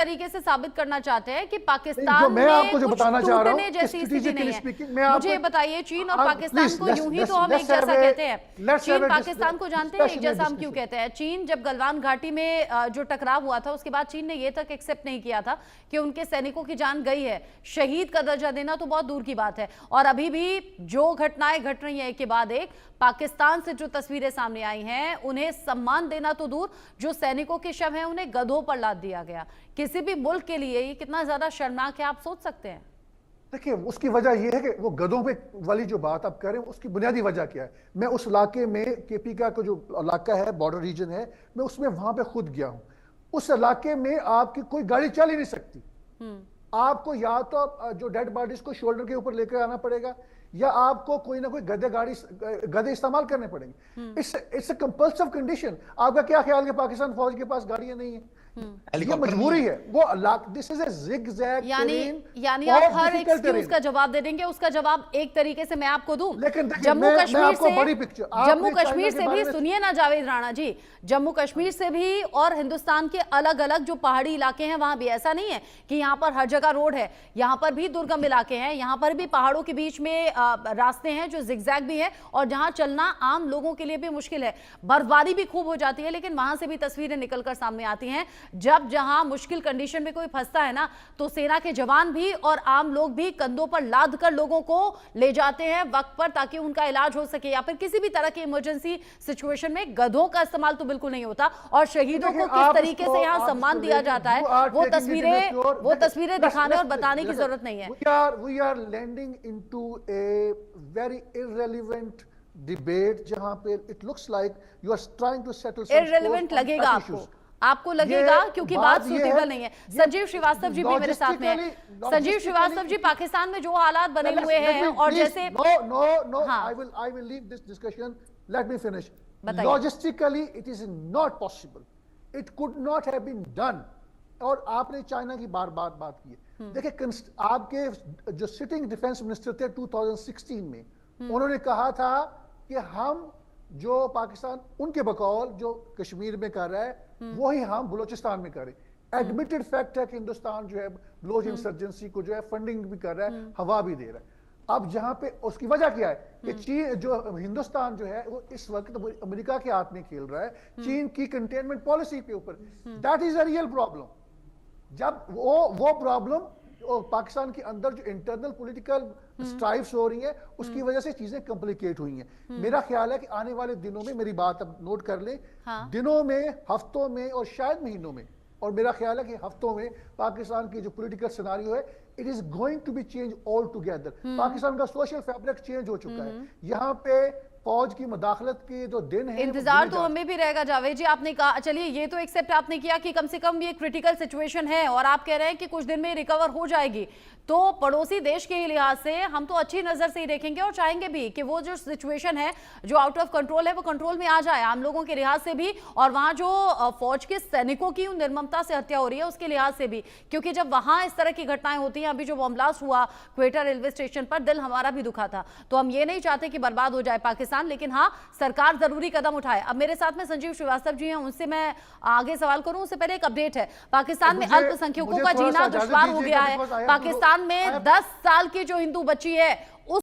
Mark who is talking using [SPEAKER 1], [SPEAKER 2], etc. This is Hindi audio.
[SPEAKER 1] तरीके से साबित करना चाहते हैं कि पाकिस्तान
[SPEAKER 2] जो मैं
[SPEAKER 1] में
[SPEAKER 2] आपको जो
[SPEAKER 1] कुछ
[SPEAKER 2] बताना चाह रहा हूं
[SPEAKER 1] टूटने जैसी स्थिति नहीं है। मुझे बताइए, चीन और पाकिस्तान को यूं ही तो हम एक जैसा कहते हैं, चीन पाकिस्तान को जानते हैं एक जैसा हम क्यों कहते हैं? चीन जब गलवान घाटी में जो टकराव हुआ था उसके बाद चीन ने यह तक एक्सेप्ट नहीं किया था कि उनके सैनिकों की जान गई है। शहीद का दर्जा देना तो बहुत दूर की बात है। और अभी भी जो घटनाएं घट रही हैं एक के बाद एक, पाकिस्तान से जो तस्वीरें सामने आई हैं, उन्हें सम्मान देना तो दूर, जो सैनिकों के शव हैं उन्हें गधों पर लाद दिया गया। किसी भी मुल्क के लिए ये कितना ज्यादा शर्मनाक है, आप सोच सकते हैं।
[SPEAKER 2] देखिए, उसकी वजह यह है कि वो गधों पे वाली जो बात आप कह रहे हैं उसकी बुनियादी वजह क्या है। मैं उस इलाके में, केपी का जो इलाका है, बॉर्डर रीजन है, मैं उसमें वहां पे खुद गया हूं। उस इलाके में आपकी कोई गाड़ी चल ही नहीं सकती। आपको या तो जो डेड बॉडीज को शोल्डर के ऊपर लेकर आना पड़ेगा, या आपको कोई ना कोई गधे इस्तेमाल करने पड़ेंगे। It's a compulsive condition. आपका क्या ख्याल है पाकिस्तान फौज के पास गाड़ियां नहीं है? ये मजबूरी है। वो this is a zigzag terrain.
[SPEAKER 1] यानी आप हर एक्सक्यूज का जवाब दे देंगे। उसका जवाब एक तरीके से मैं आपको दूं,
[SPEAKER 2] लेकिन
[SPEAKER 1] जम्मू कश्मीर से भी सुनिए ना जावेद राणा जी, जम्मू कश्मीर से भी और हिंदुस्तान के अलग अलग जो पहाड़ी इलाके हैं वहां भी ऐसा नहीं है कि यहाँ पर हर जगह रोड है। यहाँ पर भी दुर्गम इलाके हैं, यहाँ पर भी पहाड़ों के बीच में रास्ते हैं जो जिगजैग भी है और जहां चलना आम लोगों के लिए भी मुश्किल है। बर्फबारी भी खूब हो जाती है, लेकिन वहां से भी तस्वीरें निकलकर सामने आती हैं। जब जहां मुश्किल कंडीशन में कोई फंसता है ना, तो सेना के जवान भी और आम लोग भी कंधों पर लाद कर लोगों को ले जाते हैं वक्त पर, ताकि उनका इलाज हो सके। या फिर किसी भी तरह की इमरजेंसी सिचुएशन में गधों का इस्तेमाल तो बिल्कुल नहीं होता। और शहीदों को किस तरीके से यहां सम्मान दिया जाता है, वो तस्वीरें दिखाने और बताने की जरूरत नहीं है।
[SPEAKER 2] We are landing into a very irrelevant debate जहां पे it looks like you are trying to settle some
[SPEAKER 1] irrelevant लगेगा आपको लगेगा क्योंकि बात सूटेबल नहीं है। संजीव श्रीवास्तव जी भी मेरे साथ में हैं। संजीव श्रीवास्तव जी, पाकिस्तान में जो हालात बने हुए हैं और जैसे
[SPEAKER 2] I will leave this discussion. Let me finish. Logistically, it is not possible. It could not have been done. और आपने चाइना की बार बात की है। देखिए, आपके जो सिटिंग डिफेंस मिनिस्टर थे 2016 में, उन्होंने कहा था कि हम जो पाकिस्तान उनके बकौल जो कश्मीर में कर रहा है वही हम बलूचिस्तान में करें। एडमिटेड फैक्ट है कि हिंदुस्तान जो है बलोच इंसर्जेंसी को जो है फंडिंग भी कर रहा है, हवा भी दे रहा है। अब जहां पे उसकी वजह क्या है कि चीन जो हिंदुस्तान जो है वो इस वक्त अमेरिका के हाथ में खेल रहा है, चीन की कंटेनमेंट पॉलिसी के ऊपर। That is a real problem. जब वो प्रॉब्लम पाकिस्तान के अंदर जो इंटरनल पॉलिटिकल स्ट्राइव्स हो रही है, उसकी वजह से चीजें कॉम्प्लिकेट हुई हैं। मेरा ख्याल है कि आने वाले दिनों में, मेरी बात अब नोट कर लें, दिनों में, हफ्तों में और शायद महीनों में, और मेरा ख्याल है कि हफ्तों में पाकिस्तान की जो पॉलिटिकल सिनेरियो है, it is going to be change all together. Pakistan का सोशल फैब्रिक चेंज हो चुका है। यहाँ पे फौज की मुदाखलत के जो दिन है,
[SPEAKER 1] इंतजार तो हमें भी रहेगा। जावेद जी, आपने कहा, चलिए ये तो एक्सेप्ट आपने किया कि कम से कम ये क्रिटिकल सिचुएशन है और आप कह रहे हैं कि कुछ दिन में रिकवर हो जाएगी। तो पड़ोसी देश के लिहाज से हम तो अच्छी नजर से ही देखेंगे और चाहेंगे भी कि वो जो सिचुएशन है जो आउट ऑफ कंट्रोल है वो कंट्रोल में आ जाए, आम लोगों के लिहाज से भी, और वहां जो फौज के सैनिकों की निर्ममता से हत्या हो रही है उसके लिहाज से भी। क्योंकि जब वहां इस तरह की घटनाएं होती हैं, अभी जो बॉम्ब ब्लास्ट हुआ क्वेटा रेलवे स्टेशन पर, दिल हमारा भी दुखा था। तो हम ये नहीं चाहते कि बर्बाद हो जाए पाकिस्तान, लेकिन हाँ, सरकार जरूरी कदम उठाए। अब मेरे साथ में संजीव श्रीवास्तव जी हैं, उनसे मैं आगे सवाल करूं उससे पहले एक अपडेट है। पाकिस्तान में अल्पसंख्यकों का जीना दुश्वार हो गया है। पाकिस्तान में 10 साल की जो हिंदू बच्ची है